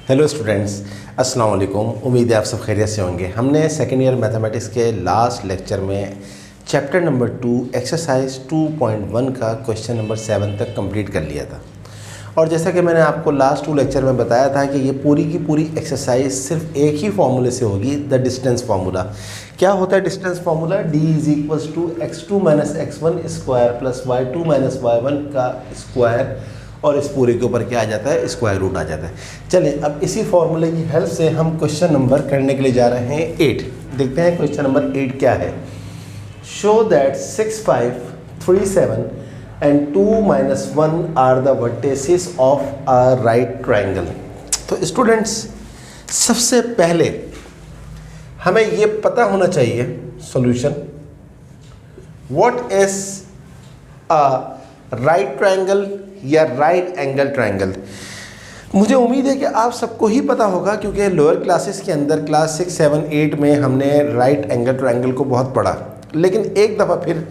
Hello students, अस्सलाम वालेकुम। उम्मीद है आप सब खैरियत से होंगे। हमने सेकेंड ईयर मैथमेटिक्स के लास्ट लेक्चर में चैप्टर नंबर 2 एक्सरसाइज 2.1 का क्वेश्चन नंबर 7 तक कंप्लीट कर लिया था। और जैसा कि मैंने आपको लास्ट 2 लेक्चर में बताया था कि ये पूरी की पूरी एक्सरसाइज सिर्फ एक ही फार्मूले से होगी, द डिस्टेंस फार्मूला। क्या होता है distance formula? d = x2 - x1 square plus y2 - y1 का स्क्वायर, और इस पूरे के ऊपर क्या आ जाता है? स्क्वायर रूट आ जाता है। चलिए अब इसी फॉर्मूले की हेल्प से हम क्वेश्चन नंबर करने के लिए जा रहे हैं 8। देखते हैं क्वेश्चन नंबर 8 क्या है। Show that 6, 5, 3, 7 and 2 - 1 are the vertices of a right triangle. तो स्टूडेंट्स, सबसे पहले हमें ये पता होना चाहिए solution, what is a right triangle या राइट एंगल ट्राइंगल। मुझे उम्मीद है कि आप सबको ही पता होगा, क्योंकि लोअर क्लासेस के अंदर क्लास 6, 7, 8 में हमने राइट एंगल ट्राइंगल को बहुत पढ़ा। लेकिन एक दफ़ा फिर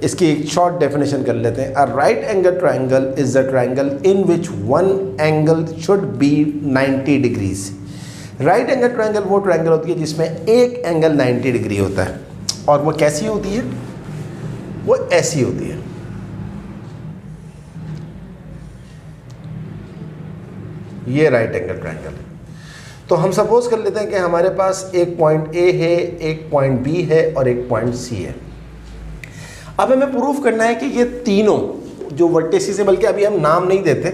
इसकी एक शॉर्ट डेफिनेशन कर लेते हैं। अ right angle triangle is the triangle in which one angle should be 90 degrees. Right angle triangle वो ट्राइंगल होती है जिसमें एक एंगल 90 डिग्री होता है। और वो कैसी होती है? वो ऐसी होती है। ये राइट एंगल ट्राइंगल है। तो हम सपोज कर लेते हैं कि हमारे पास एक पॉइंट ए है, एक पॉइंट बी है और एक पॉइंट सी है। अब हमें प्रूफ करना है कि ये तीनों जो वर्टेसिस है, बल्कि अभी हम नाम नहीं देते,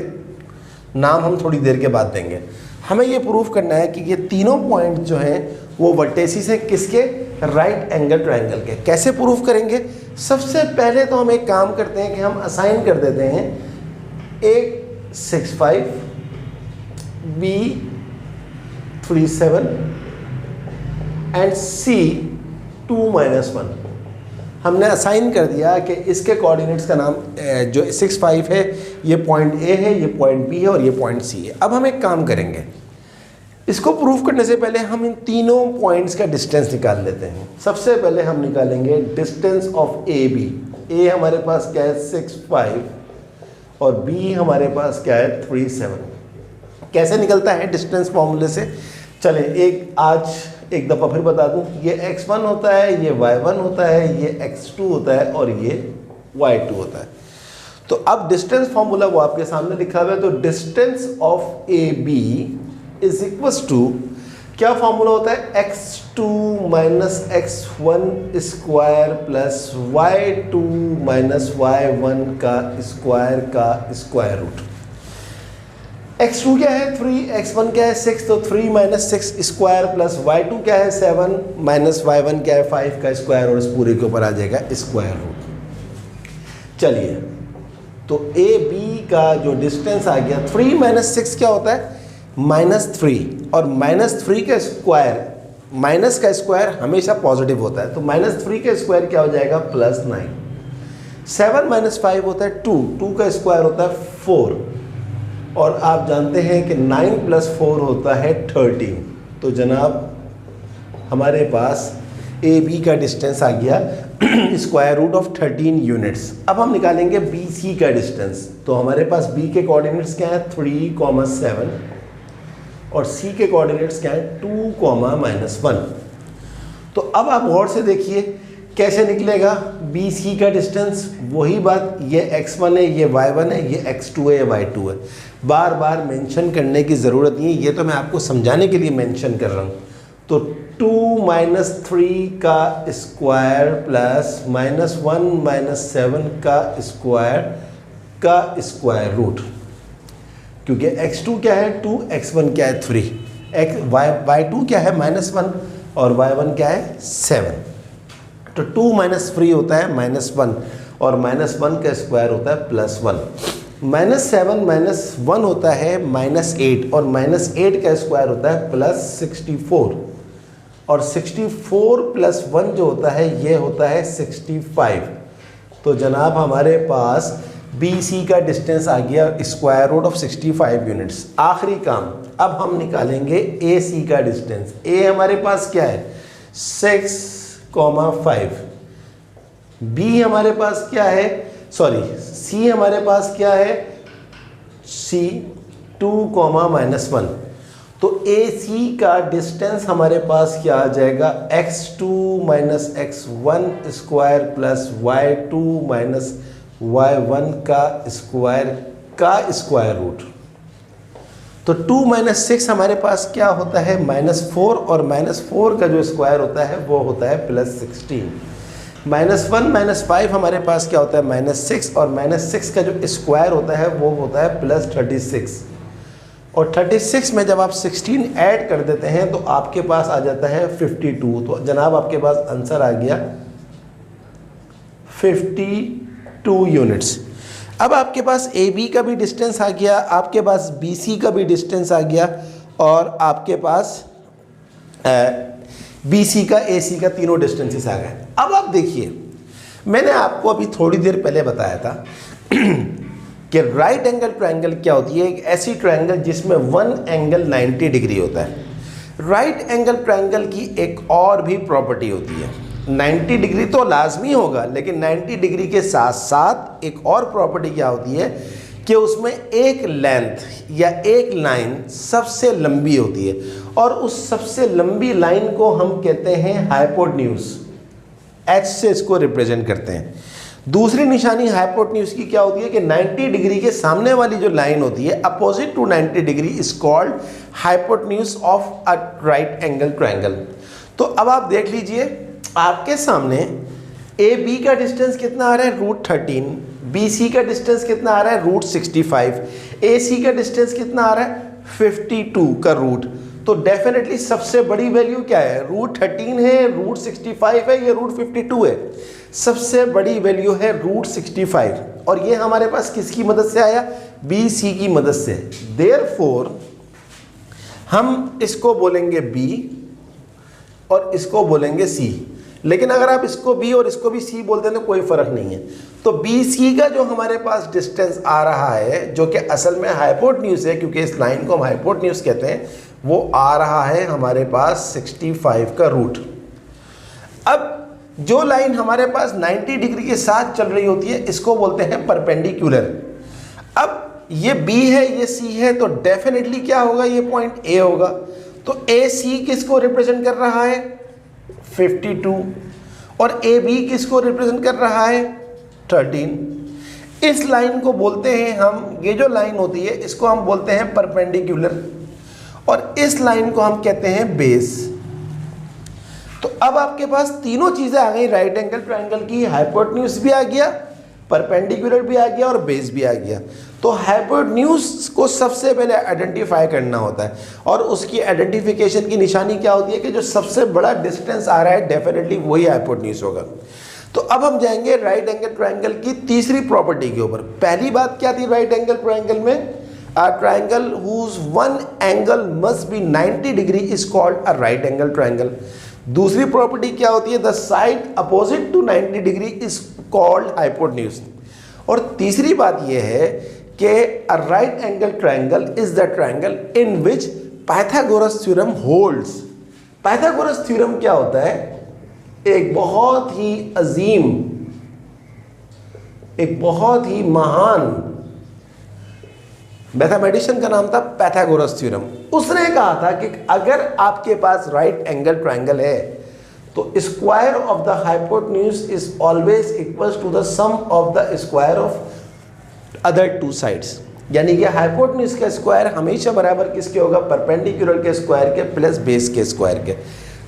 नाम हम थोड़ी देर के बाद देंगे। हमें ये प्रूफ करना है कि ये तीनों पॉइंट जो हैं वो वर्टेसिस है किसके? राइट एंगल ट्राइंगल के। कैसे प्रूफ करेंगे? सबसे पहले तो हम एक काम करते हैं कि हम असाइन कर देते हैं, एक 6, 5, B 3, 7 एंड C 2 - 1। हमने असाइन कर दिया कि इसके कोऑर्डिनेट्स का नाम जो 6, 5 है ये पॉइंट A है, ये पॉइंट B है और ये पॉइंट C है। अब हम एक काम करेंगे, इसको प्रूफ करने से पहले हम इन तीनों पॉइंट्स का डिस्टेंस निकाल लेते हैं। सबसे पहले हम निकालेंगे डिस्टेंस ऑफ AB। A हमारे पास क्या है? 6, 5 और B हमारे पास क्या है? 3, 7। कैसे निकलता है डिस्टेंस फॉर्मूले से? चले आज एक दफ़ा फिर बता दूं, ये x1 होता है, ये y1 होता है, ये x2 होता है और ये y2 होता है। तो अब डिस्टेंस फॉर्मूला वो आपके सामने लिखा हुआ है। तो distance of AB is equals to, क्या फॉर्मूला होता है? x2 - x1 square plus y2 - y1 का स्क्वायर रूट। x2 क्या है? 3, x1 क्या है? 6, तो 3 - 6 स्क्वायर प्लस y2 क्या है? 7 माइनस y1 क्या है? 5 का स्क्वायर, और इस पूरे के ऊपर आ जाएगा स्क्वायर रूट। चलिए, तो ए बी का जो डिस्टेंस आ गया 3 - 6 क्या होता है? -3, और -3 का स्क्वायर, माइनस का स्क्वायर हमेशा पॉजिटिव होता है, तो -3 का स्क्वायर क्या हो जाएगा? +9। 7 - 5 होता है 2 का स्क्वायर होता है 4, और आप जानते हैं कि 9 + 4 होता है 13। तो जनाब हमारे पास ए बी का डिस्टेंस आ गया स्क्वायर रूट ऑफ 13 यूनिट्स। अब हम निकालेंगे बी सी का डिस्टेंस। तो हमारे पास बी के कोऑर्डिनेट्स क्या हैं? 3, 7 और सी के कोऑर्डिनेट्स क्या हैं? 2, -1। तो अब आप गौर से देखिए कैसे निकलेगा बी सी का डिस्टेंस। वही बात, ये x1 है, ये y1 है, ये x2 है, ये y2 है। बार बार मेंशन करने की ज़रूरत नहीं है, ये तो मैं आपको समझाने के लिए मेंशन कर रहा हूँ। तो 2 - 3 का स्क्वायर प्लस -1 - 7 का स्क्वायर रूट, क्योंकि x2 क्या है? 2, x1 क्या है? 3, y2 क्या है? -1 और y1 क्या है? 7। तो 2 - 3 होता है -1, और -1 का स्क्वायर होता है +1। -7 - 1 होता है -8, और -8 का स्क्वायर होता है +64, और 64 + 1 जो होता है ये होता है 65। तो जनाब हमारे पास बी सी का डिस्टेंस आ गया स्क्वायर रूट ऑफ 65 यूनिट्स। आखिरी काम, अब हम निकालेंगे ए सी का डिस्टेंस। ए हमारे पास क्या है? 6, 5। बी हमारे पास क्या है? सी हमारे पास क्या है? C 2, -1। तो AC का डिस्टेंस हमारे पास क्या आ जाएगा, x2 minus x1 square plus y2 minus y1 का स्क्वायर रूट। तो 2 माइनस 6 हमारे पास क्या होता है, -4, और -4 का जो स्क्वायर होता है वो होता है +16। -1 -5 हमारे पास क्या होता है, -6, और -6 का जो स्क्वायर होता है वो होता है +36। और 36 में जब आप 16 ऐड कर देते हैं तो आपके पास आ जाता है 52। तो जनाब आपके पास आंसर आ गया 52 यूनिट्स। अब आपके पास AB का भी डिस्टेंस आ गया, आपके पास BC का भी डिस्टेंस आ गया, और आपके पास BC का AC का तीनों डिस्टेंसेस आ गए। अब आप देखिए, मैंने आपको अभी थोड़ी देर पहले बताया था कि राइट एंगल ट्रायंगल क्या होती है, एक ऐसी ट्रायंगल जिसमें वन एंगल 90 डिग्री होता है। राइट एंगल ट्रायंगल की एक और भी प्रॉपर्टी होती है, 90 डिग्री तो लाजमी होगा, लेकिन 90 डिग्री के साथ साथ एक और प्रॉपर्टी क्या होती है कि उसमें एक लेंथ या एक लाइन सबसे लंबी होती है, और उस सबसे लंबी लाइन को हम कहते हैं हाइपोटेन्यूज, H से इसको रिप्रेजेंट करते हैं। दूसरी निशानी हाइपोटेन्यूज की क्या होती है कि 90 डिग्री के सामने वाली जो लाइन होती है opposite to 90 degree is called hypotenuse of a right angle triangle. तो अब आप देख लीजिए, आपके सामने AB का डिस्टेंस कितना आ रहा है, √13, BC का डिस्टेंस कितना आ रहा है, √65, AC का डिस्टेंस कितना आ रहा है, 52 का रूट। तो डेफिनेटली सबसे बड़ी वैल्यू क्या है, √13 है, √65 है, या √52 है। सबसे बड़ी वैल्यू है √65, और ये हमारे पास किसकी मदद से आया, BC की मदद से। देयरफॉर हम इसको बोलेंगे B और इसको बोलेंगे C, लेकिन अगर आप इसको B और इसको भी C बोलते हैं तो कोई फर्क नहीं है। तो BC का जो हमारे पास डिस्टेंस आ रहा है, जो कि असल में हाइपोटेन्यूज है, क्योंकि इस लाइन को हम हाइपोटेन्यूज कहते हैं, वो आ रहा है हमारे पास 65 का रूट। अब जो लाइन हमारे पास 90 डिग्री के साथ चल रही होती है इसको बोलते हैं परपेंडिकुलर। अब ये B है, ये C है, तो डेफिनेटली क्या होगा, ये पॉइंट A होगा। तो AC किसको रिप्रेजेंट कर रहा है, 52, और AB किसको रिप्रेजेंट कर रहा है, 13। इस लाइन को बोलते हैं हम, ये जो लाइन होती है इसको हम बोलते हैं परपेंडिकुलर, और इस लाइन को हम कहते हैं बेस। तो अब आपके पास तीनों चीजें आ गई राइट एंगल ट्रायंगल की, हाइपोटेन्यूज भी आ गया, परपेंडिकुलर भी आ गया, और बेस भी आ गया। तो हाइपोटेन्यूज को सबसे पहले आइडेंटिफाई करना होता है, और उसकी आइडेंटिफिकेशन की निशानी क्या होती है कि जो सबसे बड़ा डिस्टेंस आ रहा है डेफिनेटली वही हाइपोटेन्यूज होगा। तो अब हम जाएंगे राइट एंगल ट्रायंगल की तीसरी प्रॉपर्टी के ऊपर। पहली बात क्या थी राइट एंगल ट्रायंगल में, a triangle whose one angle must be 90 degree is called a right angle triangle। दूसरी प्रॉपर्टी क्या होती है, the side opposite to 90 degree is called hypotenuse। और तीसरी बात यह है कि a right angle triangle is the triangle in which Pythagoras theorem holds। Pythagoras theorem क्या होता है, एक बहुत ही अजीम, एक बहुत ही महान मैथमेटिशियन का नाम था पैथागोरस थ्योरम। उसने कहा था कि अगर आपके पास राइट एंगल ट्रायंगल है तो square of the hypotenuse is always equals to the sum of the square of other two sides. यानी कि हाइपोटेन्यूज का स्क्वायर हमेशा बराबर किसके होगा, परपेंडिकुलर के स्क्वायर के प्लस बेस के स्क्वायर के।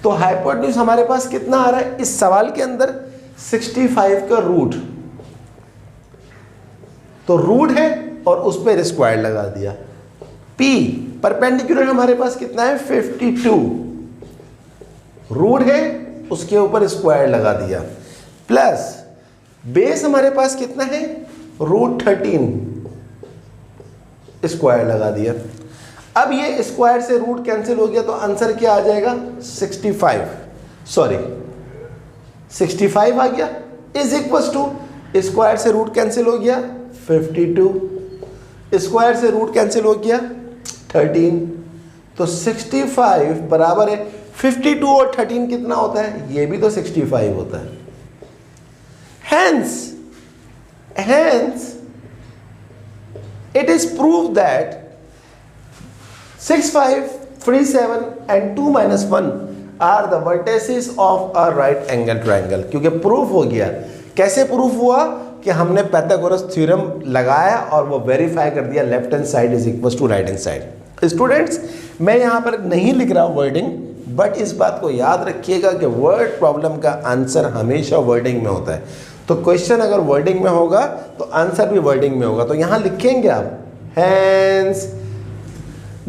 तो हाइपोटेन्यूज हमारे पास कितना आ रहा है इस सवाल के अंदर, 65 का रूट। तो रूट है और उस पर स्क्वायर लगा दिया। P परपेंडिकुलर हमारे पास कितना है, 52, रूट है उसके ऊपर स्क्वायर लगा दिया, प्लस बेस हमारे पास कितना है, √13, स्क्वायर लगा दिया। अब ये स्क्वायर से रूट कैंसिल हो गया तो आंसर क्या आ जाएगा, 65 आ गया, इज इक्वल टू स्क्वायर से रूट कैंसिल हो गया 52, स्क्वायर से रूट कैंसिल हो गया 13। तो 65 बराबर है 52 और 13 कितना होता है, ये भी तो 65 होता है। Hence it is proved that 65 3 7 and 2 minus 1 are the vertices of a right angle triangle. क्योंकि प्रूफ हो गया। कैसे प्रूफ हुआ कि हमने पाइथागोरस थ्योरम लगाया और वो वेरीफाई कर दिया left hand side is equal to right hand side. Students, मैं यहाँ पर नहीं लिख रहा हूँ वर्डिंग, बट इस बात को याद रखिएगा कि वर्ड प्रॉब्लम का आंसर हमेशा वर्डिंग में होता है। तो क्वेश्चन अगर वर्डिंग में होगा तो आंसर भी वर्डिंग में होगा। तो यहाँ लिखेंगे आप hence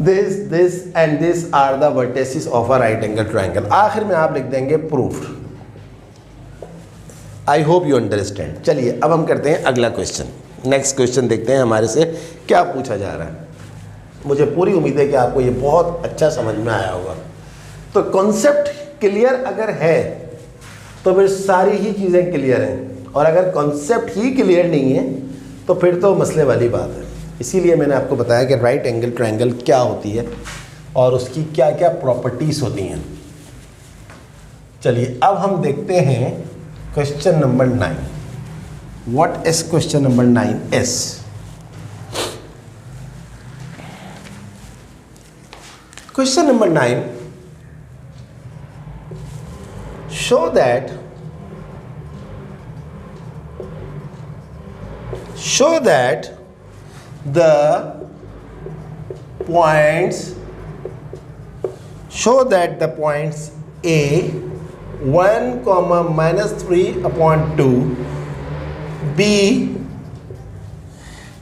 this and this are the vertices of a right angle triangle. आखिर में आप लिख देंगे proofed. I hope you understand. चलिए अब हम करते हैं अगला क्वेश्चन। नेक्स्ट क्वेश्चन देखते हैं हमारे से क्या पूछा जा रहा है। मुझे पूरी उम्मीद है कि आपको ये बहुत अच्छा समझ में आया होगा। तो कॉन्सेप्ट क्लियर अगर है तो फिर सारी ही चीज़ें क्लियर हैं, और अगर कॉन्सेप्ट ही क्लियर नहीं है तो फिर तो मसले वाली बात है। इसीलिए मैंने आपको बताया कि राइट एंगल ट्रायंगल क्या होती है और उसकी क्या क्या प्रॉपर्टीज़ होती हैं। चलिए अब हम देखते हैं question number 9। What is question number 9 is? Question number 9, show that the points A 1, minus 3 upon 2, B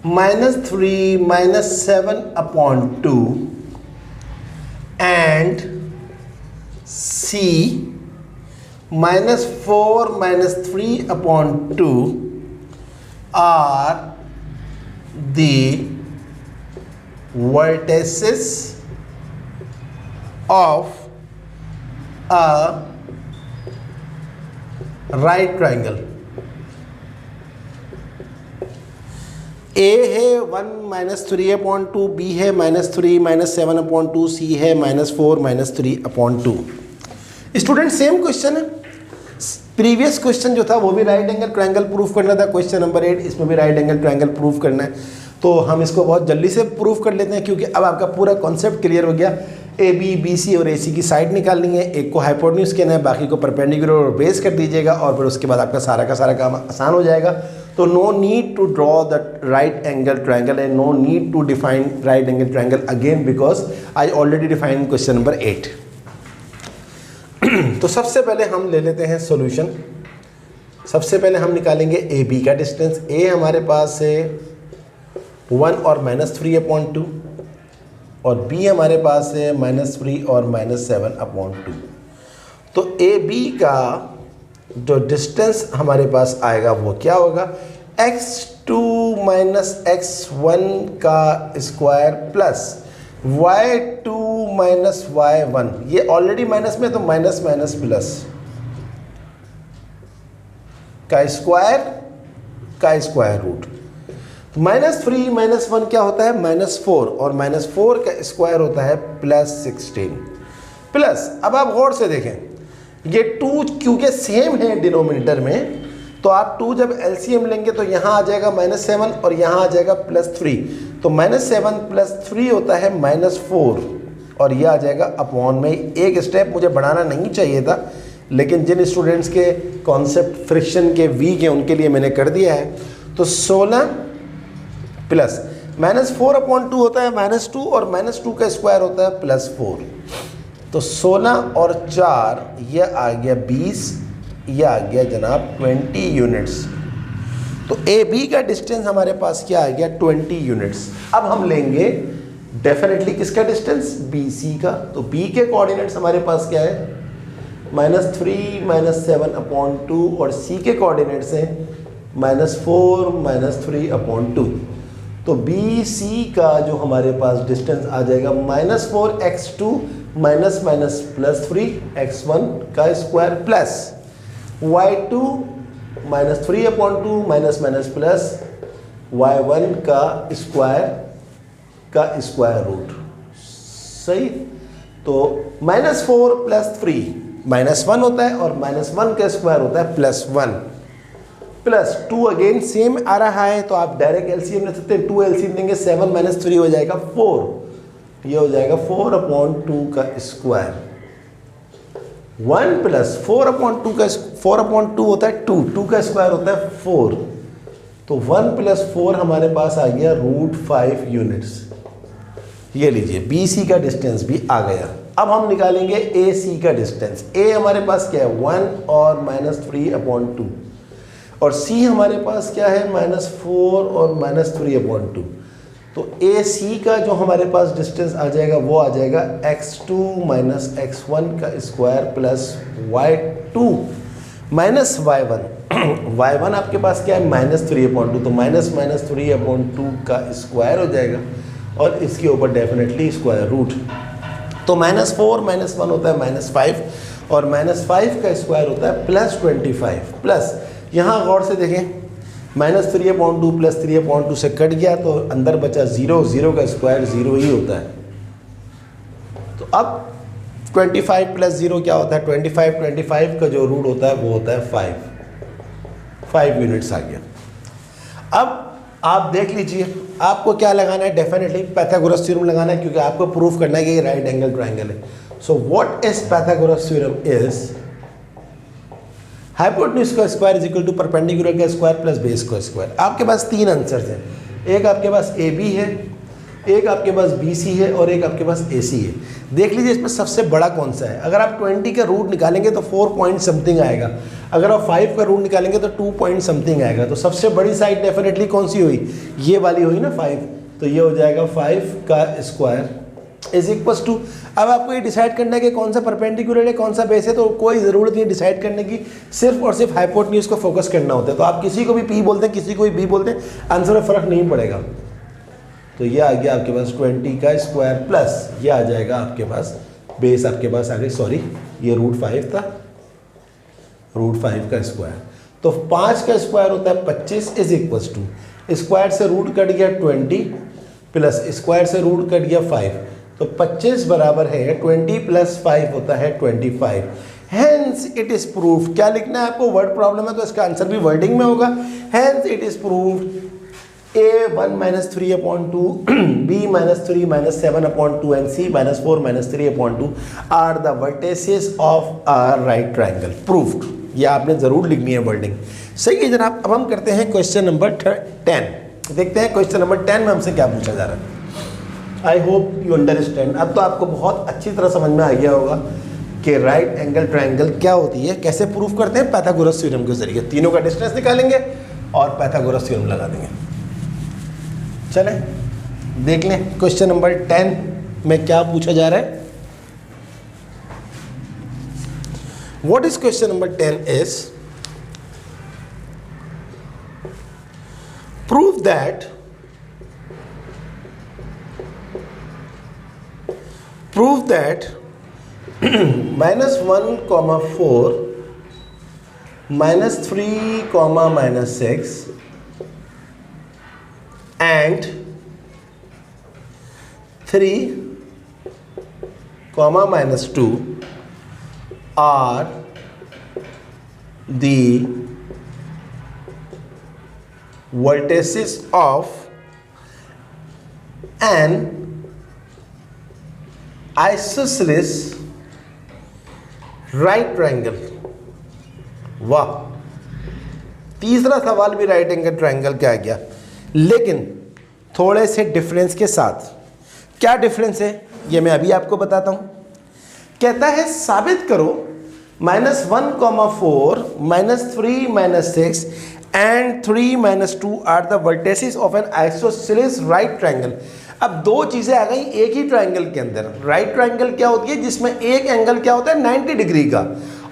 minus 3 minus 7 upon 2, and C minus 4 minus 3 upon 2 are the vertices of a right triangle। ए है 1 minus 3 upon 2, B है minus 3 minus 7 upon 2, सी है minus 4 minus 3 upon 2। Student same question है। Previous question जो था वो भी right angle triangle proof करना था, क्वेश्चन नंबर 8, इसमें भी राइट एंगल ट्रायंगल प्रूफ करना है। तो हम इसको बहुत जल्दी से प्रूफ कर लेते हैं क्योंकि अब आपका पूरा कॉन्सेप्ट क्लियर हो गया। ए बी बी सी और ए सी की साइड निकालनी है, एक को हाइपोटेन्यूज कहना है, बाकी को परपेंडिकुलर और बेस कर दीजिएगा और फिर उसके बाद आपका सारा का सारा काम आसान हो जाएगा। तो no need to draw the right angle triangle and no need to define right angle triangle again because I already define question number 8। तो सबसे पहले हम ले लेते हैं सॉल्यूशन। सबसे पहले हम निकालेंगे ए बी का डिस्टेंस। ए हमारे पास है 1 और -3 अपॉन 2 और बी हमारे पास है -3 और -7 अपॉन 2। तो ए बी का जो डिस्टेंस हमारे पास आएगा वो क्या होगा? x2 माइनस x1 का square plus y2 minus y1। ये ऑलरेडी माइनस में तो माइनस माइनस प्लस का स्क्वायर रूट। -3 -1 क्या होता है? -4 और -4 का स्क्वायर होता है +16 प्लस। अब आप गौर से देखें ये 2 क्योंकि सेम है डिनोमिनेटर में, तो आप 2 जब एलसीएम लेंगे तो यहाँ आ जाएगा -7 और यहाँ आ जाएगा +3। तो -7 + 3 होता है -4 और यह आ जाएगा अपॉन में। एक स्टेप मुझे बढ़ाना नहीं चाहिए था, लेकिन जिन स्टूडेंट्स के कॉन्सेप्ट फ्रिक्शन के वीक हैं उनके लिए मैंने कर दिया है। तो 16 प्लस -4 अपॉन 2 होता है -2 और -2 का स्क्वायर होता है +4। तो 16 और 4 यह आ गया 20, यह आ गया जनाब 20 यूनिट्स। तो ए बी का डिस्टेंस हमारे पास क्या आ गया? 20 यूनिट्स। अब हम लेंगे डेफिनेटली किसका डिस्टेंस? बी सी का। तो बी के कोऑर्डिनेट्स हमारे पास क्या है? -3 -7 अपॉन 2 और सी के कोऑर्डिनेट्स हैं -4 -3 अपॉन 2। तो बी सी का जो हमारे पास डिस्टेंस आ जाएगा -4 x2 माइनस माइनस +3 x1 का square plus y2 -3 upon 2 minus minus plus y1 का स्क्वायर रूट। सही। तो -4 + 3 -1 होता है और -1 का स्क्वायर होता है +1 प्लस 2 अगेन सेम आ रहा है तो आप डायरेक्ट एलसीएम ले सकते हैं। 2 एलसीएम देंगे 7 - 3 हो जाएगा 4 ये हो जाएगा 4/2 का स्क्वायर, 1 प्लस 4/2 का 4/2 होता है 2, 2 का स्क्वायर होता है 4, तो 1 प्लस 4 हमारे पास आ गया √5 यूनिट्स। ये लीजिए BC का डिस्टेंस भी आ गया। अब हम निकालेंगे AC का डिस्टेंस। A हमारे पास क्या है 1 और -3/2, और C हमारे पास क्या है -4 और -3/2। तो AC का जो हमारे पास डिस्टेंस आ जाएगा वो आ जाएगा x2 - x1 का square plus y2 minus y1 y1 आपके पास क्या है -3/2, तो -3/2 का स्क्वायर हो जाएगा, और इसके ऊपर डेफिनेटली स्क्वायर रूट। तो -4 - 1 होता है -5, और -5 का स्क्वायर होता है +25, प्लस यहाँ गौर से देखें -3/2 प्लस 3/2 से कट गया तो अंदर बचा 0, 0 का स्क्वायर 0 ही होता है। तो अब 25 + 0 क्या होता है 25 का जो रूट होता है वो होता है 5 यूनिट्स आ गया। अब आप देख लीजिए आपको क्या लगाना है, डेफिनेटली पाइथागोरस थ्योरम लगाना है, क्योंकि आपको प्रूफ करना है कि ये राइट एंगल ट्राइंगल है। So what is Pythagoras theorem is hypotenuse का square is equal to perpendicular का स्क्वायर प्लस बेस का स्क्वायर। आपके पास 3 आंसर्स हैं, एक आपके पास AB है, एक आपके पास BC है, और एक आपके पास AC है। देख लीजिए इसमें सबसे बड़ा कौन सा है। अगर आप 20 का रूट निकालेंगे तो 4 पॉइंट समथिंग आएगा, अगर आप 5 का रूट निकालेंगे तो 2 पॉइंट समथिंग आएगा। तो सबसे बड़ी साइड डेफिनेटली कौन सी हुई, ये वाली हुई ना 5, तो ये हो जाएगा 5 का स्क्वायर इज इक्वल्स टू। अब आपको ये डिसाइड करना है कि कौन सा परपेंडिकुलर है कौन सा बेस है, तो कोई ज़रूरत नहीं डिसाइड करने की, सिर्फ और सिर्फ हाइपोटेन्यूज को फोकस करना होता है। तो आप किसी को भी P बोलते हैं, किसी को भी B बोलते हैं, आंसर में फ़र्क नहीं पड़ेगा। तो ये आ गया आपके पास 20 का स्क्वायर प्लस ये आ जाएगा आपके पास बेस आपके पास आ गई, सॉरी ये √5 था, √5 का स्क्वायर। तो 5 का स्क्वायर होता है 25 इज इक्वल्स टू स्क्वायर से रूट कट गया 20 प्लस स्क्वायर से रूट कट गया 5, तो 25 बराबर है 20 + 5 होता है 25। हैंस इट इज प्रूव्ड, क्या लिखना है आपको, वर्ड प्रॉब्लम है तो इसका आंसर भी वर्डिंग में होगा। Hence it is proved A1 - 3/2, B - 3 - 7/2 and C - 4 - 3/2 are the vertices of a right triangle proved। ये आपने ज़रूर लिखनी है वर्डिंग। सही है जनाब। अब हम करते हैं क्वेश्चन नंबर 10। देखते हैं क्वेश्चन नंबर 10 में हमसे क्या पूछा जा रहा है। आई होप यू अंडरस्टैंड। अब तो आपको बहुत अच्छी तरह समझ में आ गया होगा कि राइट एंगल ट्राइंगल क्या होती है, कैसे प्रूफ करते हैं, पाइथागोरस थ्योरम के जरिए। तीनों का डिस्टेंस निकालेंगे और पाइथागोरस थ्योरम लगा देंगे। चलें देख लें क्वेश्चन नंबर 10 में क्या पूछा जा रहा है। What is question number 10 is prove that -1, -4, -3, -6 and 3, -2 are the vertices of an isosceles right triangle। वाह, तीसरा सवाल भी राइट एंगल ट्राइंगल का आ गया, लेकिन थोड़े से डिफरेंस के साथ। क्या डिफरेंस है ये मैं अभी आपको बताता हूं। कहता है साबित करो -1, 4, -3, -6 and 3, -2 are the vertices of an isosceles right triangle। अब दो चीजें आ गई एक ही ट्राइंगल के अंदर। राइट ट्राइंगल क्या होती है जिसमें एक एंगल क्या होता है 90 डिग्री का,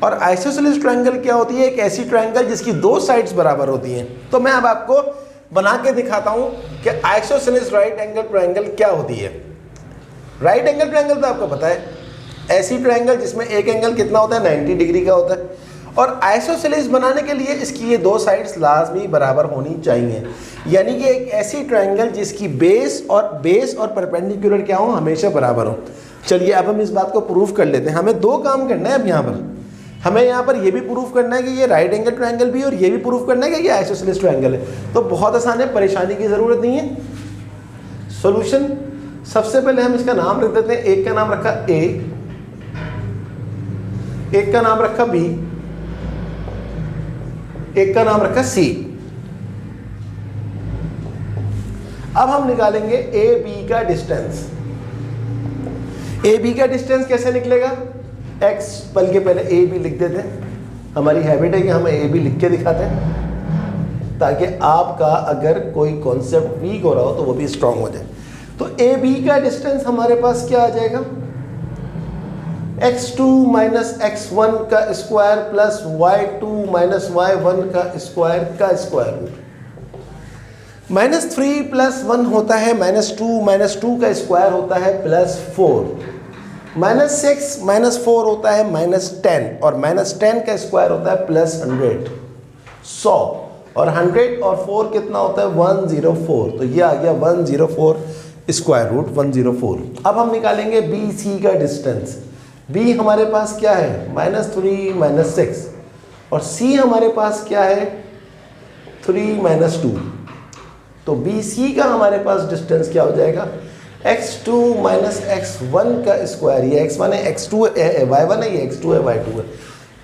और आइसोसेलेस ट्राइंगल क्या होती है एक ऐसी ट्राइंगल जिसकी दो साइड्स बराबर होती हैं। तो मैं अब आपको बना के दिखाता हूं कि आइसोसेलेस राइट एंगल ट्राइंगल क्या होती है। राइट एंगल ट्राइंगल तो आपको पता है, ऐसी ट्राइंगल जिसमें एक एंगल कितना होता है 90 डिग्री का होता है, और आइसोसेलेस बनाने के लिए इसकी ये दो साइड्स लाजमी बराबर होनी चाहिए। यानी कि एक ऐसी ट्राइंगल जिसकी बेस और परपेंडिकुलर क्या हो हमेशा बराबर हो। चलिए अब हम इस बात को प्रूफ कर लेते हैं। हमें दो काम करना है अब यहाँ पर। हमें यहाँ पर ये भी प्रूफ करना है कि ये राइट एंगल ट्राइंगल भी है, और ये भी प्रूफ करना है कि ये आइसोसेलेस ट्राइंगल है। तो बहुत आसान है, परेशानी की ज़रूरत नहीं है। सॉल्यूशन सबसे पहले हम इसका नाम रख देते हैं, एक का नाम रखा ए, एक का नाम रखा बी, एक का नाम रखा सी। अब हम निकालेंगे ए बी का डिस्टेंस। ए बी का डिस्टेंस कैसे निकलेगा? x, बल्कि पहले ए बी लिख देते हैं, हमारी हैबिट है कि हम ए बी लिख के दिखाते हैं ताकि आपका अगर कोई कॉन्सेप्ट वीक हो रहा हो तो वो भी स्ट्रांग हो जाए। तो ए बी का डिस्टेंस हमारे पास क्या आ जाएगा? x2 माइनस x1 का square plus y2 minus y1 का स्क्वायर रूट। -3 प्लस 1 होता है -2, -2 का स्क्वायर होता है +4, -6 -4 होता है -10 और -10 का स्क्वायर होता है +100, 100 और 100 और 4 कितना होता है? 104। तो ये आ गया 104 स्क्वायर रूट 104। अब हम निकालेंगे बी सी का डिस्टेंस। बी हमारे पास क्या है? -3 -6 और सी हमारे पास क्या है? 3 - 2। तो बी सी का हमारे पास डिस्टेंस क्या हो जाएगा? x2 माइनस x1 का स्क्वायर, ये x1 है, x2 है, y1 है, ये x2 है, y2 है,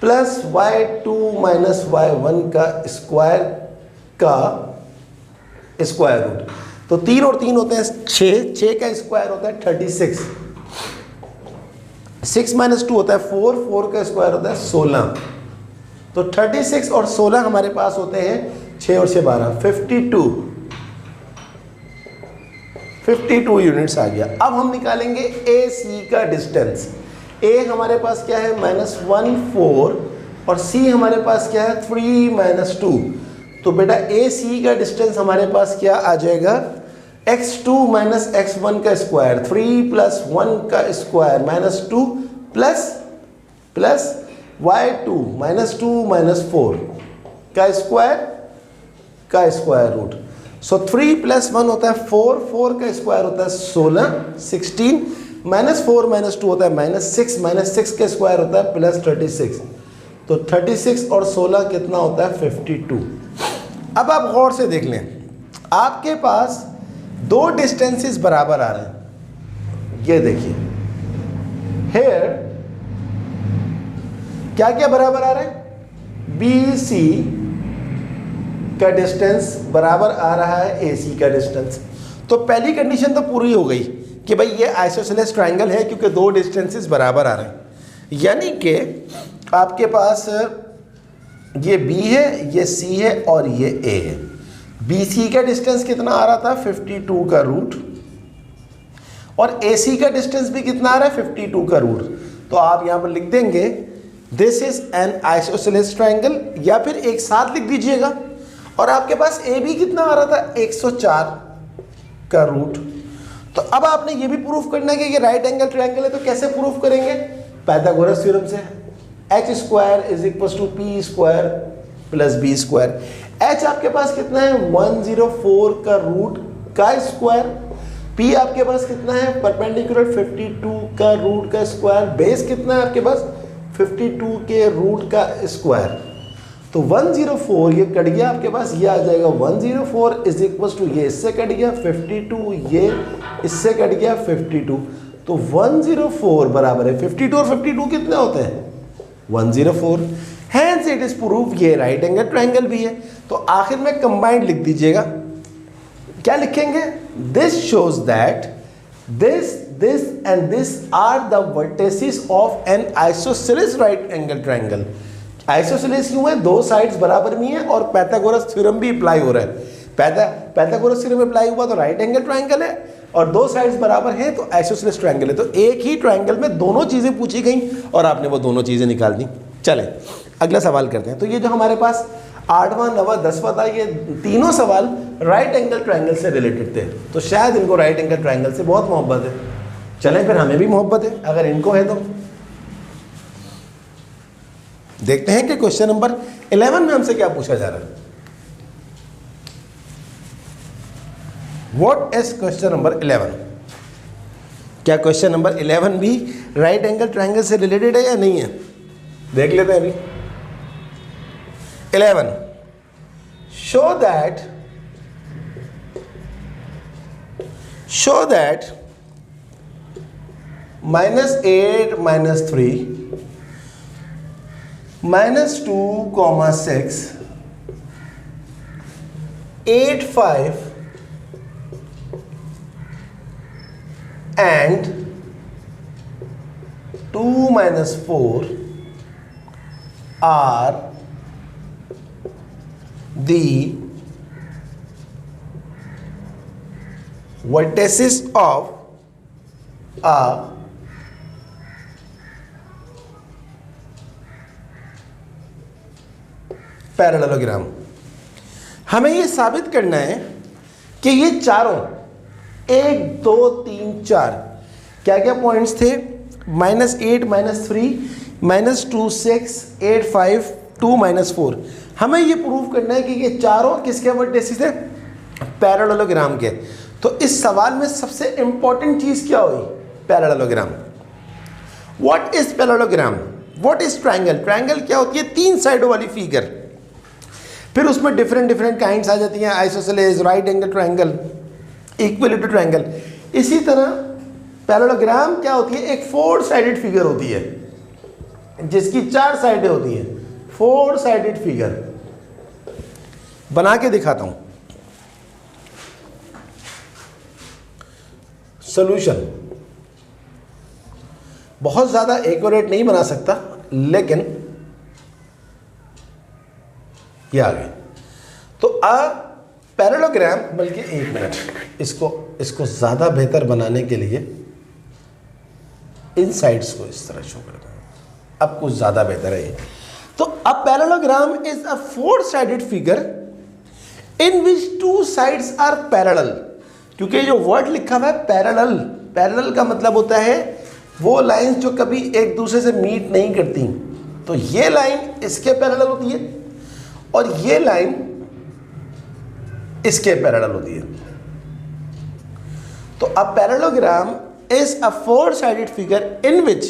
प्लस y2 माइनस y1 का स्क्वायर रूट। तो 3 और 3 होते हैं 6, 6 का स्क्वायर होता है 36, 6 - 2 होता है 4, 4 का स्क्वायर होता है 16। तो 36 और 16 हमारे पास होते हैं 6 और 6 12, 52 यूनिट्स आ गया। अब हम निकालेंगे ए सी का डिस्टेंस। ए हमारे पास क्या है? -1 4 और सी हमारे पास क्या है? 3 - 2। तो बेटा ए सी का डिस्टेंस हमारे पास क्या आ जाएगा? x2 माइनस x1 का स्क्वायर, 3 + 1 का स्क्वायर -2 प्लस y2 -2 - 4 का स्क्वायर रूट। सो 3 + 1 होता है 4, 4 का स्क्वायर होता है 16, 16 -4 - 2 होता है -6, -6 का स्क्वायर होता है +36। तो 36 और 16 कितना होता है? 52। अब आप गौर से देख लें, आपके पास दो डिस्टेंसेस बराबर आ रहे हैं। ये देखिए हेयर क्या क्या बराबर आ रहे हैं? बी सी का डिस्टेंस बराबर आ रहा है ए सी का डिस्टेंस। तो पहली कंडीशन तो पूरी हो गई कि भाई ये आइसोसेलेस ट्रायंगल है क्योंकि दो डिस्टेंसेस बराबर आ रहे हैं। यानी कि आपके पास ये बी है, ये सी है और ये ए है। बी सी का डिस्टेंस कितना आ रहा था? 52 का रूट, और ए सी का डिस्टेंस भी कितना आ रहा है? 52 का रूट। तो आप यहाँ पर लिख देंगे this is an isosceles triangle, या फिर एक साथ लिख दीजिएगा। और आपके पास ए बी कितना आ रहा था? 104 का रूट। तो अब आपने ये भी प्रूफ करना है कि ये राइट एंगल ट्रायंगल है। तो कैसे प्रूफ करेंगे? पाइथागोरस थ्योरम से। h² = p² + b²। h आपके पास कितना है? 104 का रूट का स्क्वायर। p आपके पास कितना है? परपेंडिकुलर 52 का रूट का स्क्वायर। बेस कितना है आपके पास? 52 के रूट का स्क्वायर। तो 104 ये कट गया आपके पास, ये आ जाएगा 104 = ये इससे कट गया 52, ये इससे कट गया 52। तो 104 बराबर है 52, और 52 कितने होते हैं? 104। हैंस इट इज प्रूफ ये राइट एंगल ट्रायंगल भी है। तो आखिर में कंबाइंड लिख दीजिएगा। क्या लिखेंगे? This shows that this and this are the vertices of an isosceles right angle triangle. Isosceles क्यों है? दो साइड्स बराबर में है और पाइथागोरस थ्योरम भी अप्लाई हो रहा है। पाइथागोरस थ्योरम अप्लाई हुआ तो राइट एंगल ट्रायंगल है, और दो साइड्स बराबर हैं तो आइसोसेलेस ट्रायंगल है। तो एक ही ट्रायंगल में दोनों चीज़ें पूछी गई और आपने वो दोनों चीज़ें निकाल दी। चलें अगला सवाल करते हैं। तो ये जो हमारे पास 8वां 9वां 10वां था, ये तीनों सवाल राइट एंगल ट्रायंगल से रिलेटेड थे। तो शायद इनको राइट एंगल ट्रायंगल से बहुत मोहब्बत है। चलें फिर हमें भी मोहब्बत है अगर इनको है तो। देखते हैं कि क्वेश्चन नंबर 11 में हमसे क्या पूछा जा रहा है। What is question number 11? क्या क्वेश्चन नंबर 11 भी राइट एंगल ट्रायंगल से रिलेटेड है या नहीं है? देख लेते हैं अभी। 11 show that -8 -3 -2, 6 8 5 and 2 -4 are the vertices of a parallelogram. हमें ये साबित करना है कि ये चारों 1 2 3 4 क्या क्या पॉइंट्स थे, -8 -3 -2 6 8 5 2 -4। हमें ये प्रूव करना है कि ये चारों किसके वर्टिसेस थे, पैरेललोग्राम के। तो इस सवाल में सबसे इंपॉर्टेंट चीज क्या हुई, parallelogram. What is parallelogram, what is triangle. Triangle क्या होती है, 3 साइडों वाली फिगर। फिर उसमें डिफरेंट काइंड्स आ जाती हैं, isosceles, right angle triangle, equilateral triangle. इसी तरह पैरेललोग्राम क्या होती है, एक 4 साइडेड फिगर होती है जिसकी 4 साइडें होती हैं। 4 साइडेड फिगर बना के दिखाता हूं। सॉल्यूशन बहुत ज्यादा एक्यूरेट नहीं बना सकता, लेकिन ये आ गए। तो पैरेललोग्राम, बल्कि 1 मिनट, इसको ज्यादा बेहतर बनाने के लिए इन साइड्स को इस तरह शो करना है, अब कुछ ज्यादा बेहतर है ये। तो a parallelogram is a 4 sided figure in which 2 sides are parallel. क्योंकि जो वर्ड लिखा हुआ है पैरेलल, पैरेलल का मतलब होता है वो लाइंस जो कभी एक दूसरे से मीट नहीं करती। तो ये लाइन इसके पैरेलल होती है और ये लाइन इसके पैरेलल होती है। तो a parallelogram is a 4 sided figure in which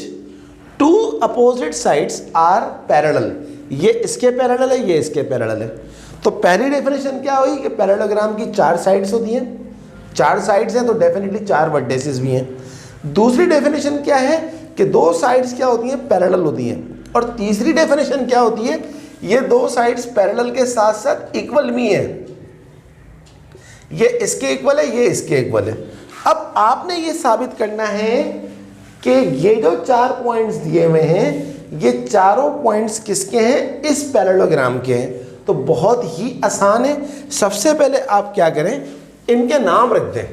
2 opposite sides are parallel. ये इसके पैरेलल है, ये इसके पैरेलल है। तो पहली डेफिनेशन क्या हुई कि पैरेललोग्राम की 4 साइड्स होती हैं। 4 साइड्स हैं तो डेफिनेटली 4 वर्टिसेस भी हैं। दूसरी डेफिनेशन क्या है कि 2 साइड्स क्या होती हैं, पैरेलल होती हैं। और तीसरी डेफिनेशन क्या होती है, ये 2 साइड्स पैरेलल के साथ साथ इक्वल भी हैं। ये इसके इक्वल है, ये इसके इक्वल है। अब आपने ये साबित करना है कि ये जो 4 पॉइंट्स दिए हुए हैं, ये चारों पॉइंट्स किसके हैं, इस पैरेललोग्राम के हैं। तो बहुत ही आसान है। सबसे पहले आप क्या करें, इनके नाम रख दें,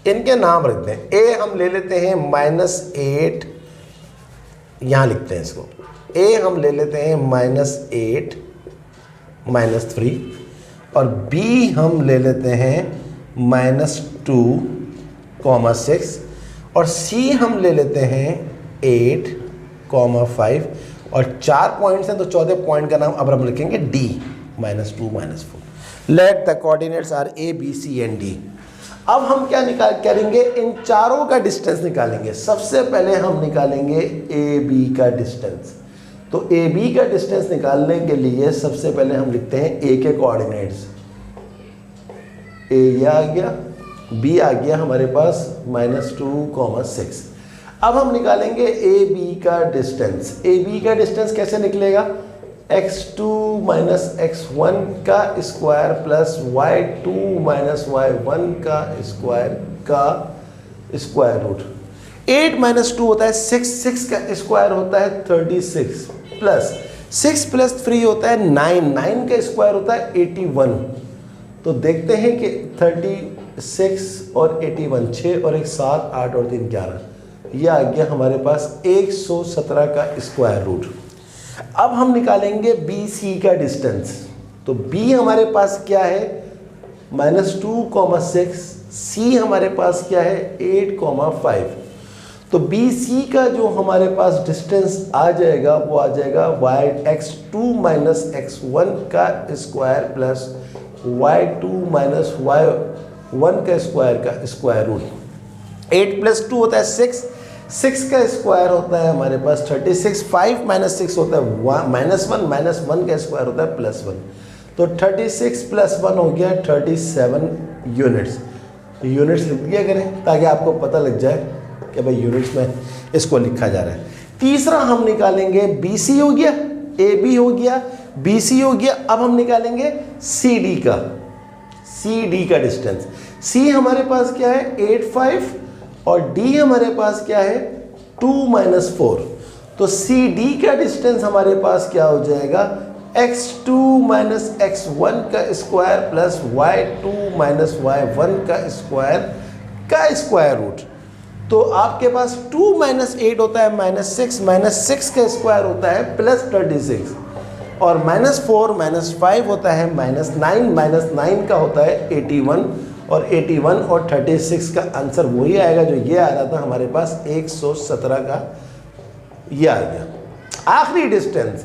इनके नाम रख दें। ए हम ले लेते हैं -8, यहां लिखते हैं इसको। ए हम ले लेते हैं -8 -3 और बी हम ले लेते हैं -2, 6 और सी हम ले लेते हैं 8, 5 और 4 पॉइंट्स हैं तो चौथे पॉइंट का नाम अब हम लिखेंगे D, -2 -4। Let the coordinates are A, B, C and D। अब हम क्या करेंगे, इन चारों का डिस्टेंस निकालेंगे। सबसे पहले हम निकालेंगे AB का डिस्टेंस। तो AB का डिस्टेंस निकालने के लिए सबसे पहले हम लिखते हैं A के कोऑर्डिनेट्स। A ये आ गया, B आ गया हमारे पास -2, 6। अब हम निकालेंगे AB का डिस्टेंस। AB का डिस्टेंस कैसे निकलेगा, x2 माइनस x1 का square plus y2 minus y1 का स्क्वायर रूट। 8 माइनस 2 होता है 6, 6 का स्क्वायर होता है 36 प्लस 6 प्लस 3 होता है 9, 9 का स्क्वायर होता है 81। तो देखते हैं कि 36 और 81, 6 और 1 7, 8 और 3 11, यह आ गया हमारे पास 117 का स्क्वायर रूट। अब हम निकालेंगे BC का डिस्टेंस। तो B हमारे पास क्या है -2, 6, C हमारे पास क्या है 8, 5। तो BC का जो हमारे पास डिस्टेंस आ जाएगा वो आ जाएगा x2 माइनस x1 का square plus y2 minus y1 का स्क्वायर रूट। 8 प्लस 2 होता है 6, 6 का स्क्वायर होता है हमारे पास 36, 5 माइनस 6 होता है -1, -1 का स्क्वायर होता है +1। तो 36 + 1 हो गया 37 यूनिट्स। तो यूनिट्स लिख दिया करें ताकि आपको पता लग जाए कि भाई यूनिट्स में इसको लिखा जा रहा है। तीसरा हम निकालेंगे BC हो गया, AB हो गया, BC हो गया। अब हम निकालेंगे CD का डिस्टेंस। C हमारे पास क्या है 85 और D हमारे पास क्या है 2 - 4। तो CD का डिस्टेंस हमारे पास क्या हो जाएगा x2 - x1 का स्क्वायर प्लस y2 - y1 का स्क्वायर रूट। तो आपके पास 2 - 8 होता है -6 का स्क्वायर होता है +36 और -4 - 5 होता है -9 का होता है 81 और 81 और 36 का आंसर वही आएगा जो ये आ रहा था हमारे पास 117 का ये आ गया। आखिरी डिस्टेंस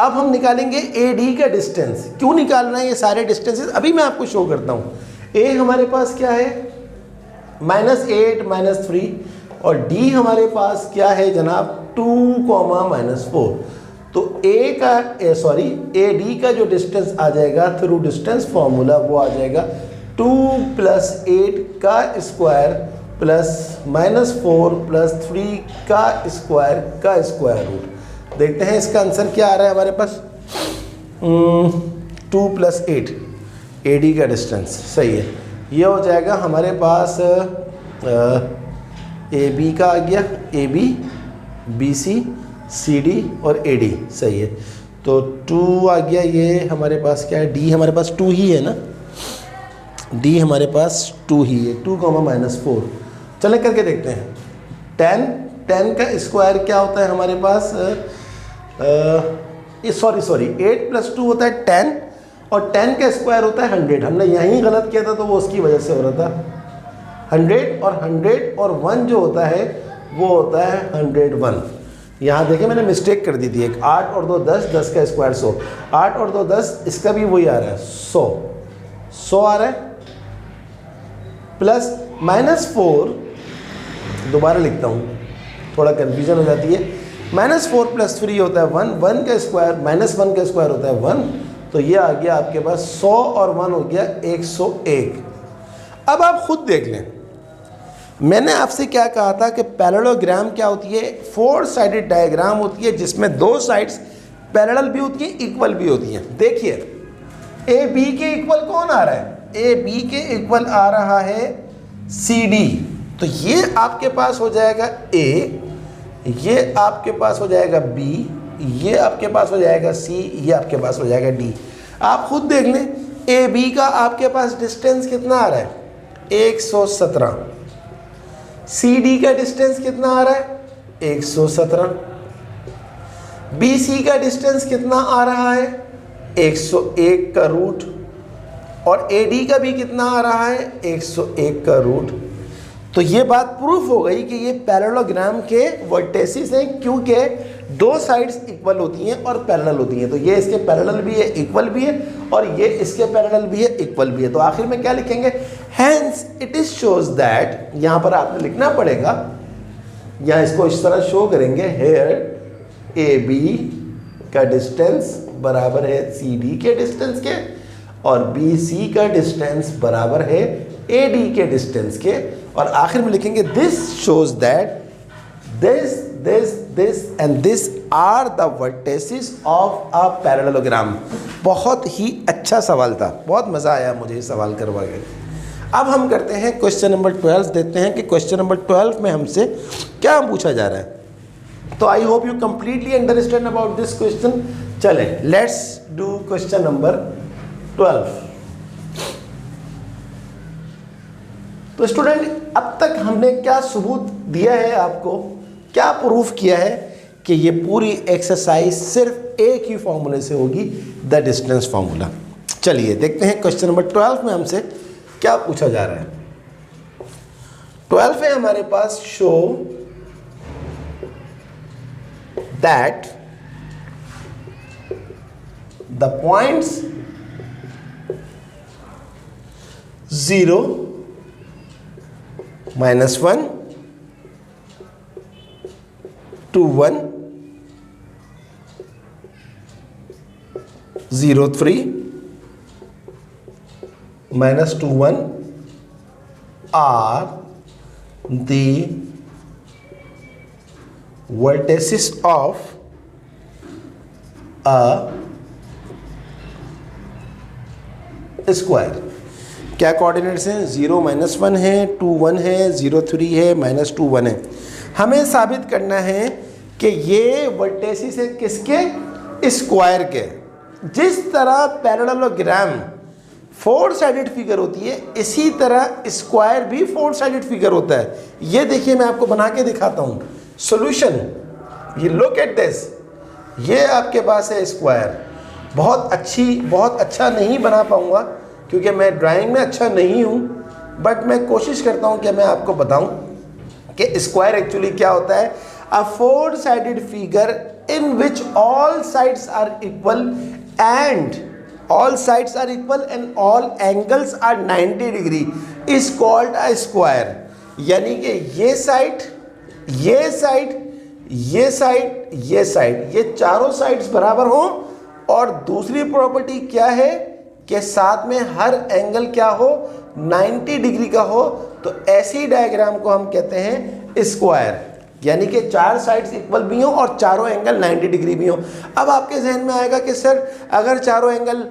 अब हम निकालेंगे AD का डिस्टेंस। क्यों निकालना है ये सारे डिस्टेंसेस अभी मैं आपको शो करता हूँ। A हमारे पास क्या है -8 -3 और D हमारे पास क्या है जनाब 2, -4। तो AD का जो डिस्टेंस आ जाएगा थ्रू डिस्टेंस फॉर्मूला वो आ जाएगा 2 + 8 का स्क्वायर प्लस -4 + 3 का स्क्वायर रूट। देखते हैं इसका आंसर क्या आ रहा है हमारे पास 2 + 8 AD का डिस्टेंस सही है। ये हो जाएगा हमारे पास AB का आ गया AB BC CD और AD सही है। तो 2 आ गया। ये हमारे पास क्या है D हमारे पास 2 ही है ना, D हमारे पास 2 ही है 2, -4। चलें करके देखते हैं। 10 का स्क्वायर क्या होता है हमारे पास 8 + 2 होता है 10 और 10 का स्क्वायर होता है 100। हमने यहीं गलत किया था तो वो उसकी वजह से हो रहा था। 100 और 1 जो होता है वो होता है 101। यहाँ देखिए मैंने मिस्टेक कर दी थी एक 8 और 2 10, 10 का स्क्वायर 100, 8 और 2 10, इसका भी वही आ रहा है 100 आ रहा है प्लस -4। दोबारा लिखता हूँ थोड़ा कन्फ्यूजन हो जाती है। -4 + 3 होता है 1, 1 का स्क्वायर -1 का स्क्वायर होता है 1। तो ये आ गया आपके पास 100 और 1 हो गया 101। अब आप खुद देख लें मैंने आपसे क्या कहा था कि पैरेललोग्राम क्या होती है 4 साइडेड डायग्राम होती है जिसमें 2 साइड्स पैरेलल भी होती हैं इक्वल भी होती हैं। देखिए AB के इक्वल कौन आ रहा है AB के इक्वल आ रहा है CD। तो ये आपके पास हो जाएगा A, ये आपके पास हो जाएगा B, ये आपके पास हो जाएगा C, ये आपके पास हो जाएगा D। आप खुद देख लें AB का आपके पास डिस्टेंस कितना आ रहा है 117। CD का डिस्टेंस कितना आ रहा है 117। BC का डिस्टेंस कितना आ रहा है 101 का रूट और AD का भी कितना आ रहा है 101 का रूट। तो ये बात प्रूफ हो गई कि ये पैरेललोग्राम के वर्टेसिस हैं क्योंकि 2 साइड्स इक्वल होती हैं और पैरेलल होती हैं। तो ये इसके पैरेलल भी है इक्वल भी है और ये इसके पैरेलल भी है इक्वल भी है। तो आखिर में क्या लिखेंगे hence it is shows that, यहाँ पर आपने लिखना पड़ेगा या इसको इस तरह शो करेंगे हेयर AB का डिस्टेंस बराबर है CD के डिस्टेंस के और BC का डिस्टेंस बराबर है AD के डिस्टेंस के और आखिर में लिखेंगे this shows that this and this are the vertices of a parallelogram. बहुत ही अच्छा सवाल था, बहुत मज़ा आया मुझे ये सवाल करवा के। अब हम करते हैं क्वेश्चन नंबर 12, देखते हैं कि क्वेश्चन नंबर 12 में हमसे क्या पूछा जा रहा है। तो आई hope you completely understand about this question. चले लेट्स डू क्वेश्चन नंबर 12। तो स्टूडेंट अब तक हमने क्या सबूत दिया है आपको, क्या प्रूफ किया है कि ये पूरी एक्सरसाइज सिर्फ एक ही फॉर्मूले से होगी, द डिस्टेंस फॉर्मूला। चलिए देखते हैं क्वेश्चन नंबर 12 में हमसे क्या पूछा जा रहा है। 12 है हमारे पास show that the points 0, -1, 2, 1, 0, 3, -2, 1 are the vertices of a square. क्या कोऑर्डिनेट्स हैं? 0 -1 है, 2 1 है, 0 3 है, -2 1 है। हमें साबित करना है कि ये वर्टेसिस है किसके? स्क्वायर के। जिस तरह पैरेललोग्राम 4 साइडेड फिगर होती है, इसी तरह स्क्वायर भी 4 साइडेड फिगर होता है। ये देखिए, मैं आपको बना के दिखाता हूँ सॉल्यूशन। ये लुक एट दिस, ये आपके पास है स्क्वायर। बहुत अच्छा नहीं बना पाऊँगा क्योंकि मैं ड्राइंग में अच्छा नहीं हूँ, बट मैं कोशिश करता हूँ कि मैं आपको बताऊँ कि स्क्वायर एक्चुअली क्या होता है। A 4 sided figure in which all sides are equal and all angles are 90 degree is called a square. यानी कि ये साइड, ये साइड, ये साइड, ये साइड, ये चारों साइड्स बराबर हों, और दूसरी प्रॉपर्टी क्या है कि साथ में हर एंगल क्या हो? 90 डिग्री का हो। तो ऐसी डायग्राम को हम कहते हैं स्क्वायर। यानी कि 4 साइड्स इक्वल भी हों और चारों एंगल 90 डिग्री भी हों। अब आपके जहन में आएगा कि सर, अगर चारों एंगल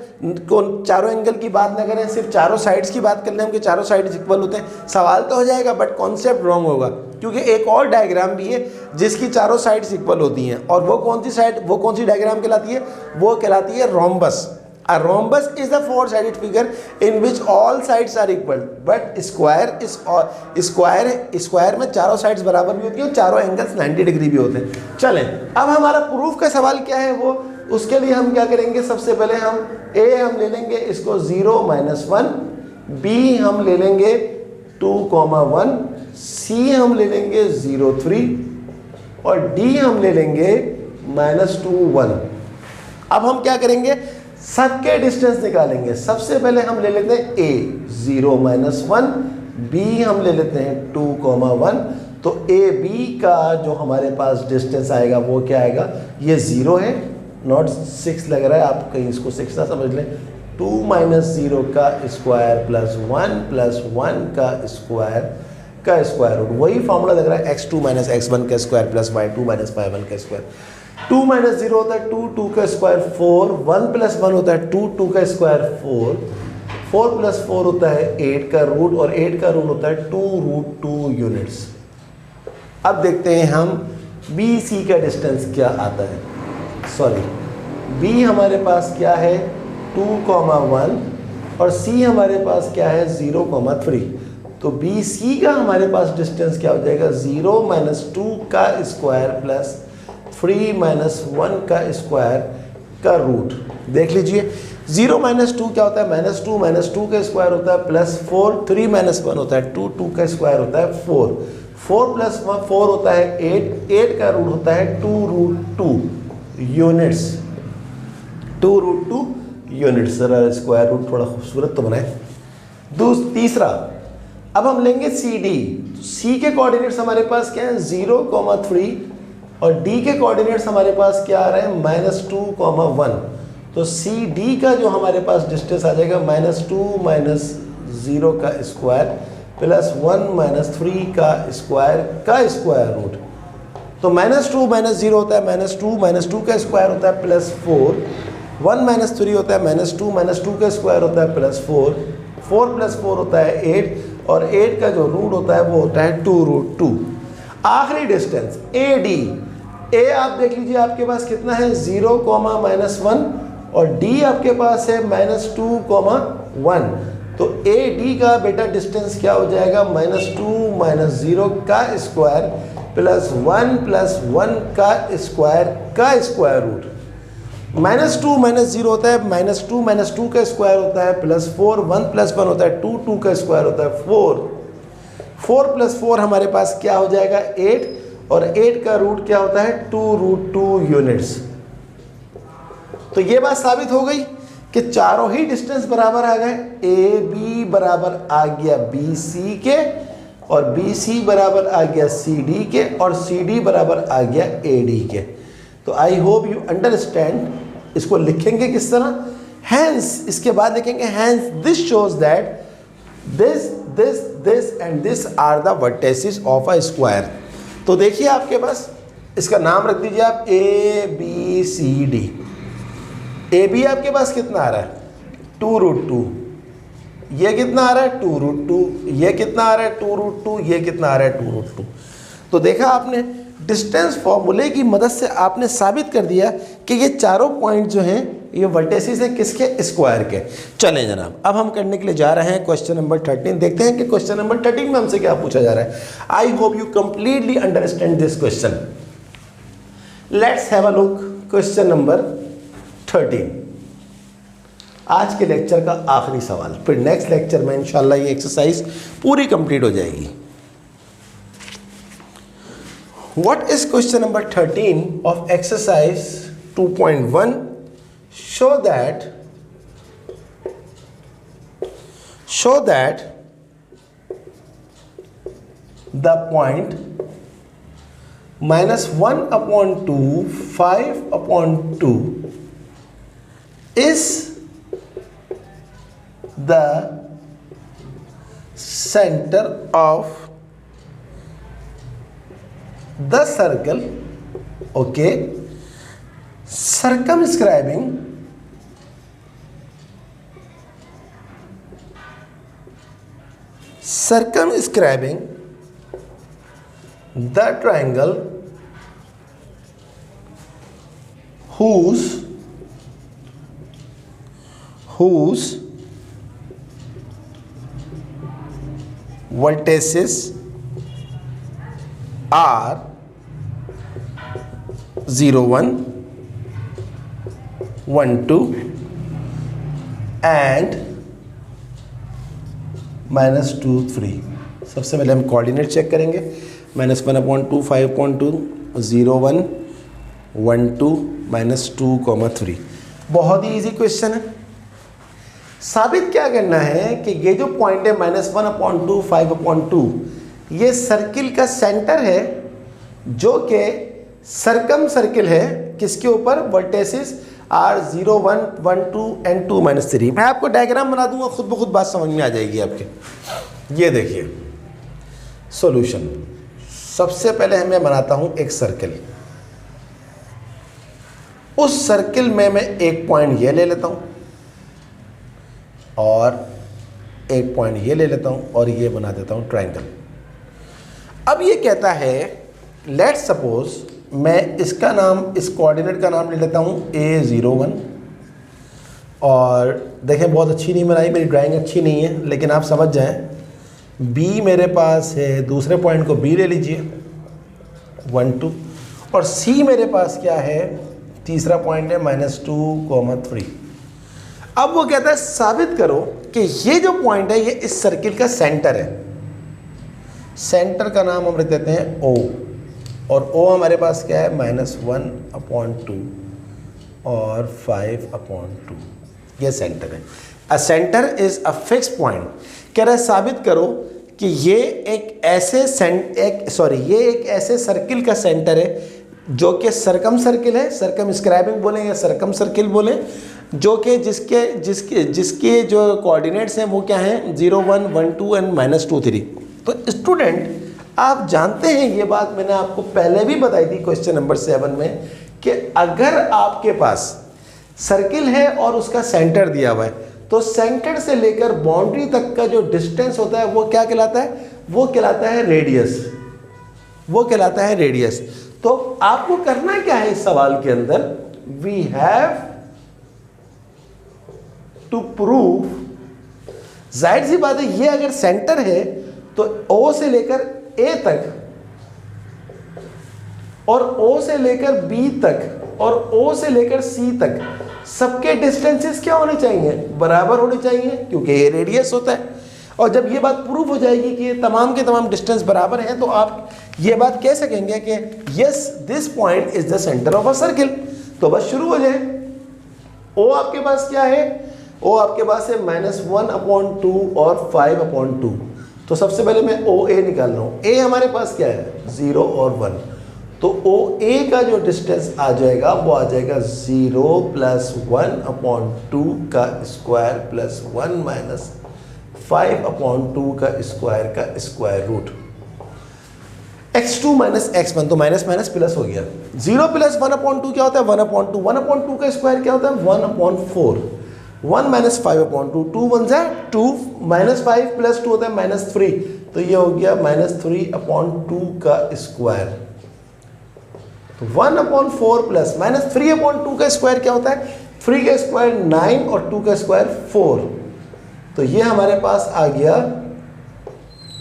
की बात ना करें, सिर्फ चारों साइड्स की बात कर लें हम कि चारों साइड्स इक्वल होते हैं, सवाल तो हो जाएगा, बट कॉन्सेप्ट रॉन्ग होगा। क्योंकि एक और डायग्राम भी है जिसकी चारों साइड्स इक्वल होती हैं, और वो कौन सी डायग्राम कहलाती है? वो कहलाती है rhombus. A rhombus is a 4-sided figure in which all sides are equal, but square में चारों साइड्स बराबर भी होती हैं और चारों एंगल्स 90 डिग्री भी होते हैं। चलें, अब हमारा प्रूफ का सवाल क्या है वो, उसके लिए हम क्या करेंगे? सबसे पहले हम हम ले लेंगे इसको 0 -1, B हम ले लेंगे 2, 1, C हम ले लेंगे 0 3, और D हम ले लेंगे -2 1। अब हम क्या करेंगे? सबके डिस्टेंस निकालेंगे। सबसे पहले हम ले लेते हैं A 0 -1, B हम ले लेते हैं 2, 1। तो A B का जो हमारे पास डिस्टेंस आएगा वो क्या आएगा? ये 0 है, नॉट 6 लग रहा है, आप कहीं इसको 6 ना समझ लें। 2 - 0 का स्क्वायर प्लस 1 का स्क्वायर रूट, वही फॉर्मूला लग रहा है, x2 - x1 का स्क्वायर प्लस y2 - y1 का स्क्वायर। 2 - 0 होता है 2, 2 का स्क्वायर 4, 1 + 1 होता है 2, 2 का स्क्वायर 4, 4 + 4 होता है 8 का रूट, और 8 का रूट होता है 2√2 यूनिट्स। अब देखते हैं हम BC का डिस्टेंस क्या आता है। B हमारे पास क्या है? 2, 1, और C हमारे पास क्या है? 0, 3। तो BC का हमारे पास डिस्टेंस क्या हो जाएगा? 0 - 2 का स्क्वायर प्लस 3 - 1 का स्क्वायर का रूट। देख लीजिए, 0 - 2 क्या होता है? -2 का स्क्वायर होता है प्लस 4, 3 - 1 होता है 2, 2 का स्क्वायर होता है 4, 4 + 4 होता है 8, 8 का रूट होता है 2√2 यूनिट्स। 2√2 यूनिट्स। जरा स्क्वायर रूट थोड़ा खूबसूरत तो बनाए। तीसरा, अब हम लेंगे CD। C के कोऑर्डिनेट्स हमारे पास क्या है? 0, 3, और D के कोऑर्डिनेट्स हमारे पास क्या आ रहे हैं? -2, 1। तो CD का जो हमारे पास डिस्टेंस आ जाएगा -2 - 0 का स्क्वायर प्लस 1 - 3 का स्क्वायर रूट। तो -2 - 0 होता है -2 का स्क्वायर होता है प्लस 4, 1 - 3 होता है -2 का स्क्वायर होता है प्लस 4, 4 + 4 होता है 8, और 8 का जो रूट होता है वो होता है 2√2। आखिरी डिस्टेंस AD। A आप देख लीजिए, आपके पास कितना है? 0, -1, और D आपके पास है -2, 1। तो AD का बेटा डिस्टेंस क्या हो जाएगा? -2 - 0 का स्क्वायर प्लस 1 + 1 का स्क्वायर रूट। -2 - 0 होता है -2 का स्क्वायर होता है प्लस 4, 1 + 1 होता है 2, 2 का स्क्वायर होता है 4, 4 + 4 हमारे पास क्या हो जाएगा? 8, और 8 का रूट क्या होता है? 2√2 यूनिट्स। तो ये बात साबित हो गई कि चारों ही डिस्टेंस बराबर आ गए। AB बराबर आ गया BC के, और BC बराबर आ गया CD के, और CD बराबर आ गया AD के। तो आई होप यू अंडरस्टैंड। इसको लिखेंगे किस तरह? हैंस, इसके बाद लिखेंगे hence this shows that this and this are the vertices of a square. तो देखिए आपके पास इसका नाम रख दीजिए आप ABCD। AB आपके पास कितना आ रहा है 2√2, ये कितना आ रहा है 2√2, ये कितना आ रहा है 2√2, ये कितना आ रहा है 2√2। तो देखा आपने, डिस्टेंस फॉर्मूले की मदद से आपने साबित कर दिया कि ये चारों पॉइंट जो हैं ये वर्टेसिस है किसके, स्क्वायर के। चलें जनाब, अब हम करने के लिए जा रहे हैं क्वेश्चन नंबर 13। देखते हैं कि क्वेश्चन नंबर 13 में हमसे क्या पूछा जा रहा है। आई hope you completely understand this question. Let's have a look question number 13, आज के लेक्चर का आखिरी सवाल। फिर नेक्स्ट लेक्चर में इंशाल्लाह ये एक्सरसाइज पूरी कंप्लीट हो जाएगी। What is question number 13 of exercise 2.1? Show that the point -1/2, 5/2 is the center of the circle, okay, circumscribing the triangle whose vertices are 0, 1, 1, 2 and -2, 3। सबसे पहले हम कोऑर्डिनेट चेक करेंगे। -1/2, 5/2, 0, 1, 1, 2, -2, 3। बहुत ही इजी क्वेश्चन है। साबित क्या करना है कि ये जो पॉइंट है -1/2, 5/2, ये सर्किल का सेंटर है जो कि सर्कम सर्किल है किसके ऊपर, वर्टेसिस आर 0, 1, 1, 2 एंड 2, -3। मैं आपको डायग्राम बना दूंगा, खुद ब खुद बात समझ में आ जाएगी आपके। ये देखिए सॉल्यूशन। सबसे पहले मैं बनाता हूं एक सर्किल। उस सर्किल में मैं एक पॉइंट ये ले लेता हूं और एक पॉइंट ये ले लेता हूं और ये बना देता हूं ट्रायंगल। अब ये कहता है, लेट्स सपोज मैं इसका नाम, इस कोऑर्डिनेट का नाम ले लेता हूँ A01। और देखें बहुत अच्छी नहीं बनाई, मेरी ड्राइंग अच्छी नहीं है, लेकिन आप समझ जाएं। B मेरे पास है, दूसरे पॉइंट को B ले लीजिए 1, 2, और C मेरे पास क्या है, तीसरा पॉइंट है -2, 3। अब वो कहता है साबित करो कि ये जो पॉइंट है ये इस सर्किल का सेंटर है। सेंटर का नाम हम रख देते हैं O, और O हमारे पास क्या है, -1/2 और 5/2। ये सेंटर है। अ centre is a fix point. कह रहा है साबित करो कि ये एक ऐसे सर्किल का सेंटर है जो कि सर्कम सर्किल है, सर्कम स्क्राइबिंग बोलें या सर्कम सर्किल बोलें, जो कि जिसके जो कोऑर्डिनेट्स हैं वो क्या हैं, 0, 1, 1, 2 एंड -2, 3। तो स्टूडेंट आप जानते हैं, ये बात मैंने आपको पहले भी बताई थी क्वेश्चन नंबर 7 में, कि अगर आपके पास सर्किल है और उसका सेंटर दिया हुआ है तो सेंटर से लेकर बाउंड्री तक का जो डिस्टेंस होता है वो क्या कहलाता है, वो कहलाता है रेडियस। वो कहलाता है रेडियस। तो आपको करना क्या है इस सवाल के अंदर, वी हैव टू प्रूव, जाहिर सी बात है ये अगर सेंटर है तो O से लेकर A तक और O से लेकर B तक और O से लेकर C तक सबके डिस्टेंसेस क्या होने चाहिए, बराबर होने चाहिए, क्योंकि ये रेडियस होता है। और जब ये बात प्रूफ हो जाएगी कि ये तमाम के तमाम डिस्टेंस बराबर हैं तो आप ये बात कह सकेंगे कि yes this point is the centre of a circle. तो बस शुरू हो जाए। O आपके पास क्या है, O आपके पास है -1/2 और 5/2। तो सबसे पहले मैं OA निकाल रहा हूँ। A हमारे पास क्या है, 0 और 1। तो OA का जो डिस्टेंस आ जाएगा वो आ जाएगा 0 + 1/2 का स्क्वायर प्लस 1 - 5/2 का square root. x2 minus x1, तो माइनस माइनस प्लस हो गया। 0 प्लस 1/2 क्या होता है? 1/2। 1/2 का स्क्वायर क्या होता है? 1/4। 1 माइनस 5/2, 2 1 जा 2, माइनस 5 प्लस 2 होता है -3, तो ये हो गया -3/2 का स्क्वायर। तो 1/4 प्लस -3/2 का स्क्वायर क्या होता है? 3 का स्क्वायर 9 और 2 का स्क्वायर 4, तो ये हमारे पास आ गया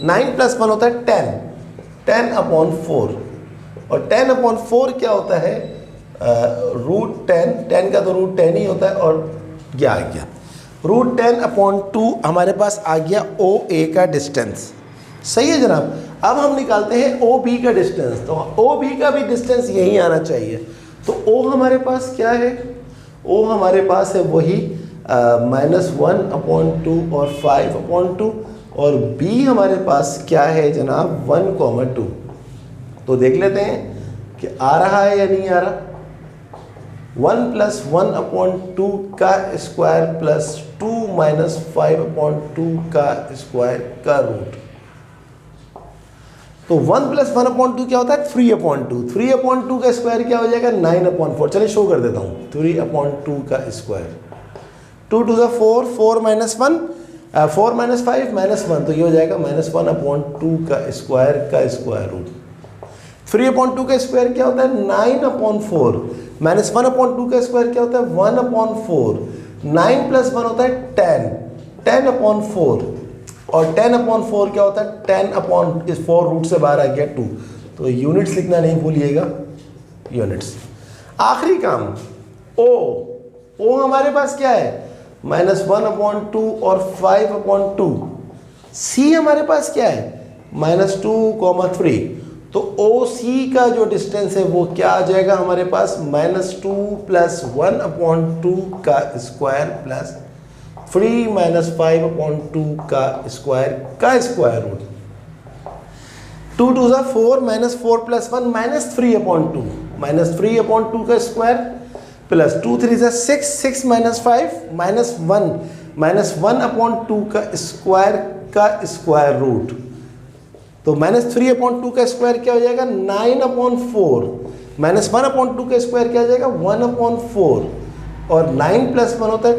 9 + 1 होता है 10, 10/4, और 10/4 क्या होता है? √10, 10 का तो √10 ही होता है, और क्या आ गया √10/2 हमारे पास आ गया OA का डिस्टेंस। सही है जनाब। अब हम निकालते हैं OB का डिस्टेंस, तो OB का भी डिस्टेंस यही आना चाहिए। तो O हमारे पास क्या है? O हमारे पास है वही -1/2 और 5/2, और B हमारे पास क्या है जनाब? 1,2। तो देख लेते हैं कि आ रहा है या नहीं आ रहा। 1 + 1/2 का स्क्वायर प्लस 2 - 5/2 का स्क्वायर का रूट। तो 1 + 1/2 क्या होता है? 3/2। 3/2 का स्क्वायर क्या हो जाएगा? 9/4। चलिए शो कर देता हूँ। 3/2 का स्क्वायर, 2 2 = 4, 4 - 1 4 - 5 -1, तो ये हो जाएगा -1/2 का स्क्वायर रूट। 3/2 का स्क्वायर क्या होता है? 9/4। -1/2 का स्क्वायर क्या होता है? 1/4। 9 + 1 होता है 10, 10/4, और 10/4 क्या होता है? 10/4, रूट से बाहर आ गया 2, तो यूनिट्स लिखना नहीं भूलिएगा, यूनिट्स। आखिरी काम O हमारे पास क्या है? -1/2 और 5/2। C हमारे पास क्या है? -2,3। तो OC का जो डिस्टेंस है वो क्या आ जाएगा हमारे पास? -2 + 1/2 का स्क्वायर प्लस 3 - 5/2 का स्क्वायर रूट। 2 2 = 4, -4 + 1 -3/2, -3/2 का स्क्वायर प्लस 2 3 = 6, 6 - 5 -1, -1/2 का स्क्वायर रूट। तो -3/2 का स्क्वायर क्या हो जाएगा? 9/4, -1/2 का स्क्वायर क्या हो जाएगा? 1/4, और 9 + 1 होता है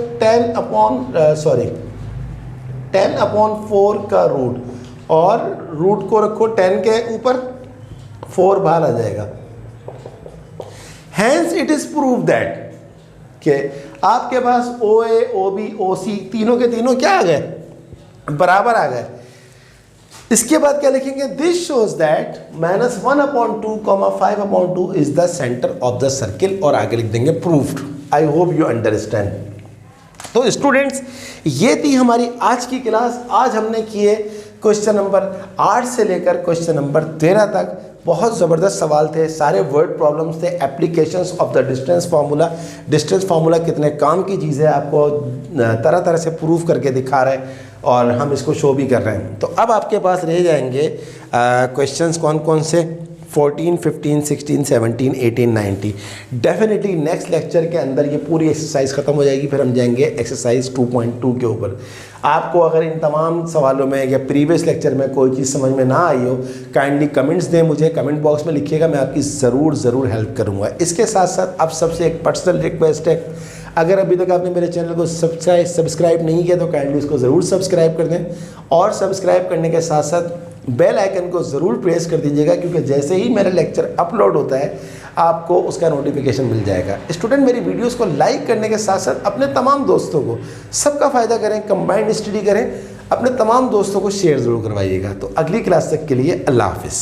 10/4 का रूट, और रूट को रखो 10 के ऊपर, 4 बाहर आ जाएगा। Hence it is proved that कि आपके पास OA, OB, OC तीनों के तीनों क्या आ गए? बराबर आ गए। इसके बाद क्या लिखेंगे? This shows that -1/2, 5/2 is the centre of the circle, और आगे लिख देंगे proved. I hope you understand. तो स्टूडेंट्स, ये थी हमारी आज की क्लास। आज हमने किए क्वेश्चन नंबर 8 से लेकर क्वेश्चन नंबर 13 तक। बहुत ज़बरदस्त सवाल थे, सारे वर्ड प्रॉब्लम्स थे, applications of the distance formula. Distance formula कितने काम की चीज़ है, आपको तरह तरह से प्रूव करके दिखा रहे हैं, और हम इसको शो भी कर रहे हैं। तो अब आपके पास रह जाएंगे क्वेश्चंस कौन कौन से? 14, 15, 16, 17, 18, 19। डेफिनेटली नेक्स्ट लेक्चर के अंदर ये पूरी एक्सरसाइज ख़त्म हो जाएगी, फिर हम जाएंगे एक्सरसाइज 2.2 के ऊपर। आपको अगर इन तमाम सवालों में या प्रीवियस लेक्चर में कोई चीज़ समझ में ना आई हो, काइंडली कमेंट्स दें, मुझे कमेंट बॉक्स में लिखिएगा, मैं आपकी ज़रूर हेल्प करूँगा। इसके साथ साथ आप सबसे एक पर्सनल रिक्वेस्ट है, अगर अभी तक आपने मेरे चैनल को सब्सक्राइब नहीं किया तो काइंडली उसको ज़रूर सब्सक्राइब कर दें, और सब्सक्राइब करने के साथ साथ बेल आइकन को ज़रूर प्रेस कर दीजिएगा, क्योंकि जैसे ही मेरा लेक्चर अपलोड होता है आपको उसका नोटिफिकेशन मिल जाएगा। स्टूडेंट, मेरी वीडियोस को लाइक करने के साथ साथ अपने तमाम दोस्तों को, सबका फ़ायदा करें, कंबाइंड स्टडी करें, अपने तमाम दोस्तों को शेयर ज़रूर करवाइएगा। तो अगली क्लास तक के लिए अल्लाह हाफिज़।